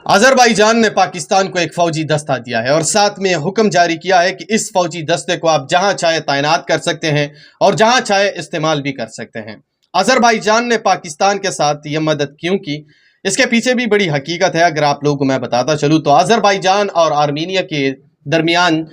Azerbaijan ने पाकिस्तान को एक फौजी दस्ता दिया है और साथ में हुक्म जारी किया है कि इस फौजी दस्ते को आप जहां चाहे तैनात कर सकते हैं और जहां चाहे इस्तेमाल भी कर सकते हैं। अजरबैजान ने पाकिस्तान के साथ ये मदद क्यों की, इसके पीछे भी बड़ी हकीकत है। अगर आप लोगों को मैं बताता चलूँ तो अजरबैजान और आर्मीनिया के दरमियान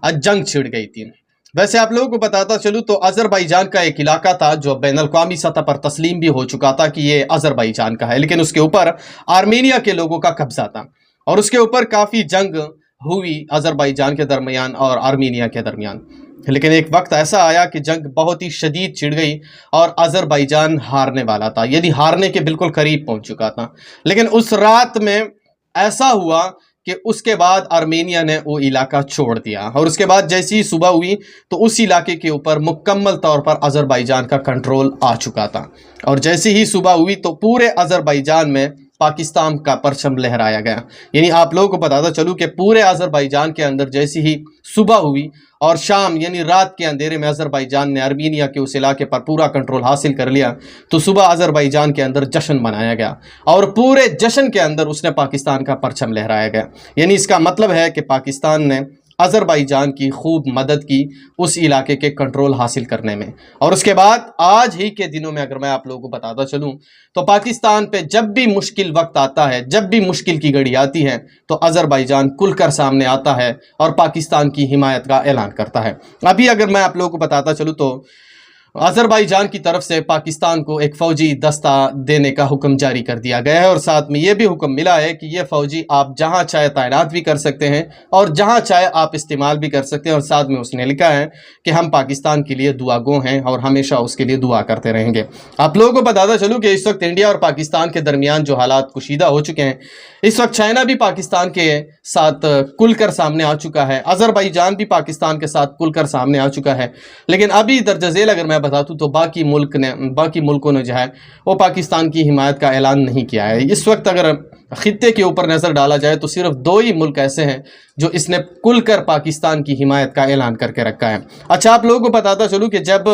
जंग छिड़ गई थी। वैसे आप लोगों को बताता चलूँ तो अजरबैजान का एक इलाका था जो बैन अल-क़वामी सतह पर तस्लीम भी हो चुका था कि ये अजरबैजान का है, लेकिन उसके ऊपर आर्मीनिया के लोगों का कब्जा था और उसके ऊपर काफ़ी जंग हुई अजरबैजान के दरमियान और आर्मीनिया के दरमियान। लेकिन एक वक्त ऐसा आया कि जंग बहुत ही शदीद छिड़ गई और अजरबैजान हारने वाला था, यानी हारने के बिल्कुल करीब पहुंच चुका था। लेकिन उस रात में ऐसा हुआ कि उसके बाद आर्मेनिया ने वो इलाका छोड़ दिया और उसके बाद जैसी ही सुबह हुई तो उस इलाके के ऊपर मुकम्मल तौर पर अजरबैजान का कंट्रोल आ चुका था। और जैसी ही सुबह हुई तो पूरे अजरबैजान में पाकिस्तान का परचम लहराया गया। यानी आप लोगों को बताता चलूँ कि पूरे अजरबैजान के अंदर जैसी ही सुबह हुई और शाम यानी रात के अंधेरे में अजरबैजान ने आर्मीनिया के उस इलाके पर पूरा कंट्रोल हासिल कर लिया तो सुबह अजरबैजान के अंदर जश्न मनाया गया और पूरे जश्न के अंदर उसने पाकिस्तान का परचम लहराया गया। यानी इसका मतलब है कि पाकिस्तान ने अजरबैजान की खूब मदद की उस इलाके के कंट्रोल हासिल करने में। और उसके बाद आज ही के दिनों में अगर मैं आप लोगों को बताता चलूं तो पाकिस्तान पे जब भी मुश्किल वक्त आता है, जब भी मुश्किल की घड़ी आती है तो अजरबैजान खुलकर सामने आता है और पाकिस्तान की हिमायत का ऐलान करता है। अभी अगर मैं आप लोगों को बताता चलूँ तो अजरबैजान की तरफ से पाकिस्तान को एक फ़ौजी दस्ता देने का हुक्म जारी कर दिया गया है और साथ में ये भी हुक्म मिला है कि ये फ़ौजी आप जहां चाहे तैनात भी कर सकते हैं और जहां चाहे आप इस्तेमाल भी कर सकते हैं। और साथ में उसने लिखा है कि हम पाकिस्तान के लिए दुआगो हैं और हमेशा उसके लिए दुआ करते रहेंगे। आप लोगों को बताता चलूँ कि इस वक्त इंडिया और पाकिस्तान के दरमियान जो हालात कुशीदा हो चुके हैं, इस वक्त चाइना भी पाकिस्तान के साथ खुलकर सामने आ चुका है, अजरबैजान भी पाकिस्तान के साथ खुलकर सामने आ चुका है। लेकिन अभी दर्ज झेल अगर मैं बता दूं तो बाकी मुल्कों ने जो है वो पाकिस्तान की हिमायत का ऐलान नहीं किया है। इस वक्त अगर खित्ते के ऊपर नज़र डाला जाए तो सिर्फ 2 ही मुल्क ऐसे हैं जो इसने खुलकर पाकिस्तान की हिमायत का ऐलान करके रखा है। अच्छा, आप लोगों को बताता चलूँ कि जब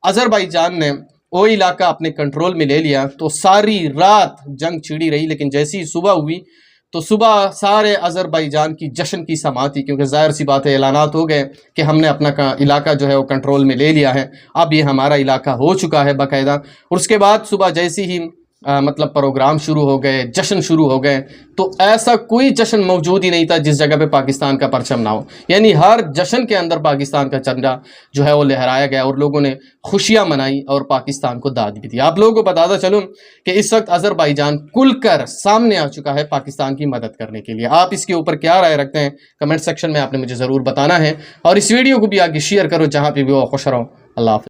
अजरबैजान ने वो इलाका अपने कंट्रोल में ले लिया तो सारी रात जंग छिड़ी रही, लेकिन जैसी ही सुबह हुई तो सुबह सारे अजरबैजान की जश्न की समात थी, क्योंकि ज़ाहिर सी बात है ऐलानात हो गए कि हमने अपना इलाका जो है वो कंट्रोल में ले लिया है, अब ये हमारा इलाका हो चुका है बाकायदा। और उसके बाद सुबह जैसी ही मतलब प्रोग्राम शुरू हो गए, जश्न शुरू हो गए, तो ऐसा कोई जश्न मौजूद ही नहीं था जिस जगह पे पाकिस्तान का परचम ना हो। यानी हर जश्न के अंदर पाकिस्तान का झंडा जो है वो लहराया गया और लोगों ने खुशियां मनाई और पाकिस्तान को दाद भी दी। आप लोगों को बताता चलूँ कि इस वक्त अजरबैजान खुलकर सामने आ चुका है पाकिस्तान की मदद करने के लिए। आप इसके ऊपर क्या राय रखते हैं कमेंट सेक्शन में आपने मुझे ज़रूर बताना है और इस वीडियो को भी आगे शेयर करो जहाँ पर भी वो खुश रहो। अल्लाह हाफ़िज़।